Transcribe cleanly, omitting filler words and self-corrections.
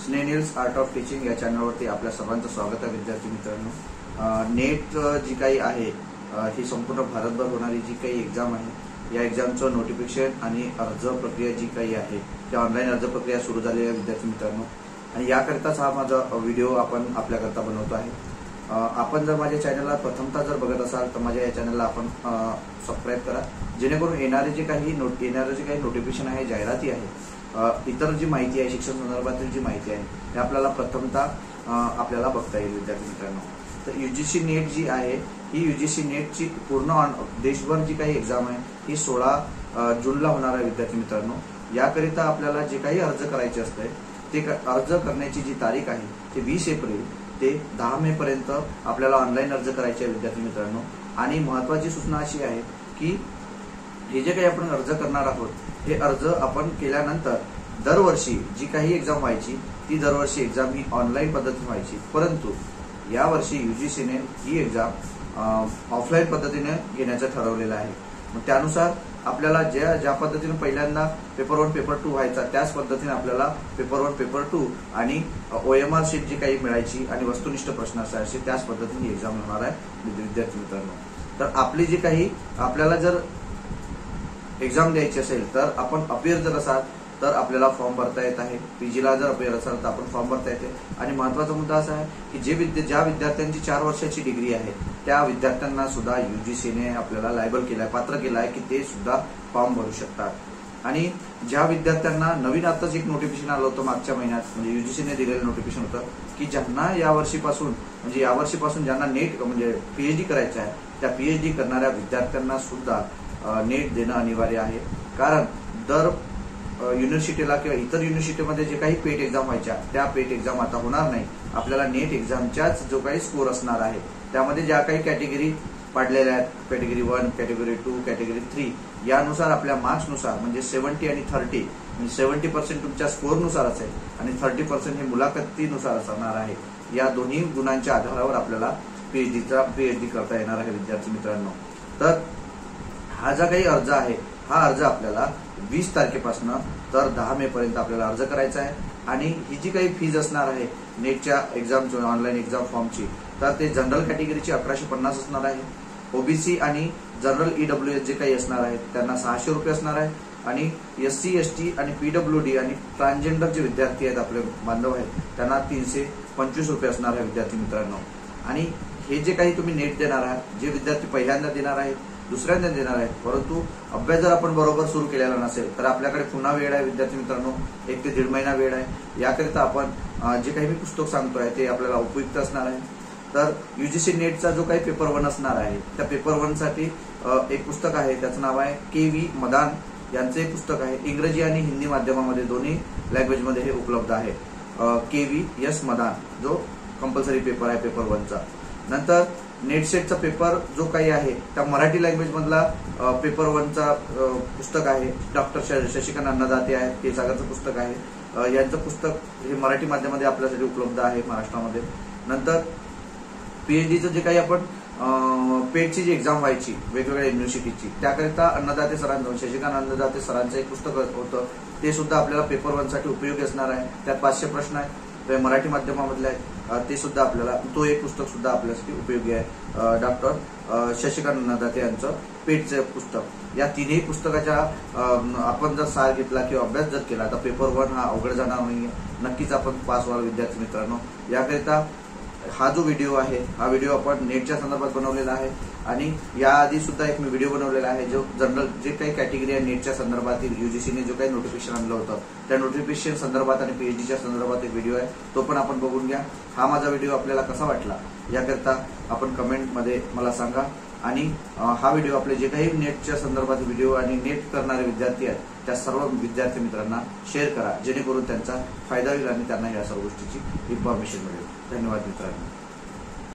स्नेनिल्स art of teaching या चॅनलवरती आपल्या सर्वांचं स्वागत आहे विद्यार्थी मित्रांनो। नेट जी काही आहे ही संपूर्ण भारतभर होणारी जी काही एक्झाम आहे या एक्झामचं नोटिफिकेशन आणि अर्ज प्रक्रिया जी काही आहे त्या ऑनलाईन अर्ज प्रक्रिया सुरू झालेली आहे विद्यार्थी मित्रांनो। आणि याकरिताच हा माझा व्हिडिओ आपण आपल्याकरता बनवतो आहे। आपण जर माझ्या चॅनलला प्रथमतः जर बघत असाल तर माझ्या या चॅनलला आपण सबस्क्राईब करा, जेणेकरून येणारे जे काही नोटिफिकेशन आहे, जाहिराती आहे, इतर जी माहिती आहे, शिक्षण संदर्भातील जी माहिती आहे हे आपल्याला प्रथमतः आपल्याला बघता येईल विद्यार्थी मित्रांनो। तर यूजीसी नेट जी आहे ही यूजीसी नेटची पूर्ण देशभर जी काही एक्झाम आहे ही 16 जूनला होणार आहे विद्यार्थी मित्रांनो। याकरिता आपल्याला जे काही अर्ज करायचे असते ते अर्ज करण्याची जी तारीख आहे ते 20 एप्रिल ते 10 मे पर्यंत आपल्याला ऑनलाईन अर्ज करायचे आहे विद्यार्थी मित्रांनो। आणि महत्त्वाची सूचना अशी आहे की हे जे काही आपण अर्ज करणार आहोत हे अर्ज आपण केल्यानंतर दरवर्षी जी काही एक्झाम व्हायची ती दरवर्षी एक्झाम ही ऑनलाईन पद्धतीने व्हायची, परंतु यावर्षी यूजीसीने ही एक्झाम ऑफलाईन पद्धतीने घेण्याचं ठरवलेलं आहे। मग त्यानुसार आपल्याला ज्या पद्धतीने पहिल्यांदा पेपर 1 पेपर 2 व्हायचा त्याच पद्धतीने आपल्याला पेपर 1 पेपर 2 आणि OMR शीट जी काही मिळायची आणि वस्तुनिष्ठ प्रश्न असायचे त्याच पद्धतीने एक्झाम होणार आहे विद्यार्थी मित्रांनो। तर आपली जी काही आपल्याला जर एक्झाम द्यायची असेल तर आपण अपियर जर असाल तर आपल्याला फॉर्म भरता येत आहे। पीजीला जर अपियर असाल तर आपण फॉर्म भरता येते। आणि महत्त्वाचा मुद्दा असा आहे की ज्या विद्यार्थ्यांची 4 वर्षाची डिग्री आहे त्या विद्यार्थ्यांना सुद्धा यूजीसीने आपल्याला लायबल केलाय, पात्र केलाय की ते सुद्धा फॉर्म भरू शकतात। आणि ज्या विद्यार्थ्यांना नवीन आताच एक नोटिफिकेशन आलं होतं मागच्या महिन्यात, म्हणजे यूजीसीने दिलेलं नोटिफिकेशन होतं की ज्यांना यावर्षीपासून ज्यांना नेट म्हणजे पीएचडी करायचं आहे त्या पीएचडी करणाऱ्या विद्यार्थ्यांना सुद्धा नेट देणं अनिवार्य आहे। कारण दर युनिव्हर्सिटीला किंवा इतर युनिव्हर्सिटीमध्ये जे काही पेट एक्झाम व्हायच्या त्या पेट एक्झाम आता होणार नाही। आपल्याला नेट एक्झामच्याच जो काही स्कोर असणार आहे त्यामध्ये ज्या काही कॅटेगरी पाडलेल्या आहेत, कॅटेगरी 1, कॅटेगरी 2, कॅटेगरी 3 यानुसार आपल्या मार्क्सनुसार म्हणजे 70 आणि 30 म्हणजे 70% तुमच्या स्कोरनुसार असेल आणि 30% हे मुलाखतीनुसार असणार आहे। या दोन्ही गुणांच्या आधारावर आपल्याला पीएचडी करता येणार आहे विद्यार्थी मित्रांनो। तर हा जो काही अर्ज आहे हा अर्ज आपल्याला 20 तारखेपासून तर 10 मे पर्यंत आपल्याला अर्ज करायचा आहे। आणि ही जी काही फीज असणार आहे नेटच्या एक्झामची ऑनलाईन एक्झाम फॉर्मची तर ते जनरल कॅटेगरीची 1150 असणार आहे। ओबीसी आणि जनरल EWS जे काही असणार आहेत त्यांना 600 रुपये असणार आहे। आणि SC ST आणि PWD आणि ट्रान्सजेंडर जे विद्यार्थी आहेत आपले बांधव आहेत त्यांना 325 रुपये असणार आहे विद्यार्थी मित्रांनो। आणि हे जे काही तुम्ही नेट देणार आहात, जे विद्यार्थी पहिल्यांदा देणार आहेत, दुसऱ्यांदा देणार आहेत, परंतु अभ्यास जर आपण बरोबर सुरू केलेला नसेल तर आपल्याकडे पुन्हा वेळ आहे विद्यार्थी मित्रांनो, 1 ते 1.5 महिना वेळ आहे। याकरिता आपण जे काही मी पुस्तक सांगतोय ते आपल्याला उपयुक्त असणार आहे। तर यूजीसी नेटचा जो काही पेपर 1 असणार आहे त्या पेपर 1 साठी एक पुस्तक आहे, त्याचं नाव आहे KV मदान यांचं एक पुस्तक आहे। इंग्रजी आणि हिंदी माध्यमामध्ये दोन्ही लँग्वेजमध्ये हे उपलब्ध आहे। KV मदान जो कंपल्सरी पेपर आहे पेपर 1 चा। नंतर नेटसेटचा पेपर जो काही आहे त्या मराठी लँग्वेज मधला पेपर 1 चा पुस्तक आहे, डॉक्टर शशिकांत अन्नदाते आहेत, के सागरचं पुस्तक आहे। यांचं पुस्तक हे मराठी माध्यमामध्ये आपल्यासाठी उपलब्ध आहे महाराष्ट्रामध्ये। नंतर पीएचडीचं जे काही आपण पेटची जी एक्झाम व्हायची वेगवेगळ्या युनिव्हर्सिटीची त्याकरिता शशिकांत अन्नदाते सरांचं एक पुस्तक होतं, ते सुद्धा आपल्याला पेपर 1 साठी उपयोगी असणार आहे। त्यात 500 प्रश्न आहेत, ते मराठी माध्यमामधले आहेत, ते सुद्धा आपल्याला तो एक पुस्तक सुद्धा आपल्यासाठी उपयोगी आहे। डॉक्टर शशिकांत अन्नदाते यांचं पेटचं पुस्तक। या तिन्ही पुस्तकाच्या आपण जर सार घेतला किंवा अभ्यास जर केला तर पेपर 1 हा अवघड जाणार नाहीये, नक्कीच आपण पास व्हाल विद्यार्थी मित्रांनो। याकरिता हा जो व्हिडिओ आहे हा व्हिडिओ आपण नेटच्या संदर्भात बनवलेला आहे। आणि याआधी सुद्धा एक मी व्हिडिओ बनवलेला आहे जो जनरल जे काही कॅटेगरी आहे नेटच्या संदर्भातील यूजीसीने जो काही नोटिफिकेशन आणलं होतं त्या नोटिफिकेशन संदर्भात आणि पीएचडीच्या संदर्भात एक व्हिडिओ आहे, तो पण आपण बघून घ्या। हा माझा व्हिडिओ आपल्याला कसा वाटला याकरिता आपण कमेंटमध्ये मला सांगा। आणि हा व्हिडिओ आपले जे काही नेटच्या संदर्भात व्हिडिओ आणि नेट करणारे विद्यार्थी आहेत त्या सर्व विद्यार्थी मित्रांना शेअर करा, जेणेकरून त्यांचा फायदा होईल आणि त्यांना या सर्व गोष्टीची इन्फॉर्मेशन मिळेल। धन्यवाद मित्रांनो।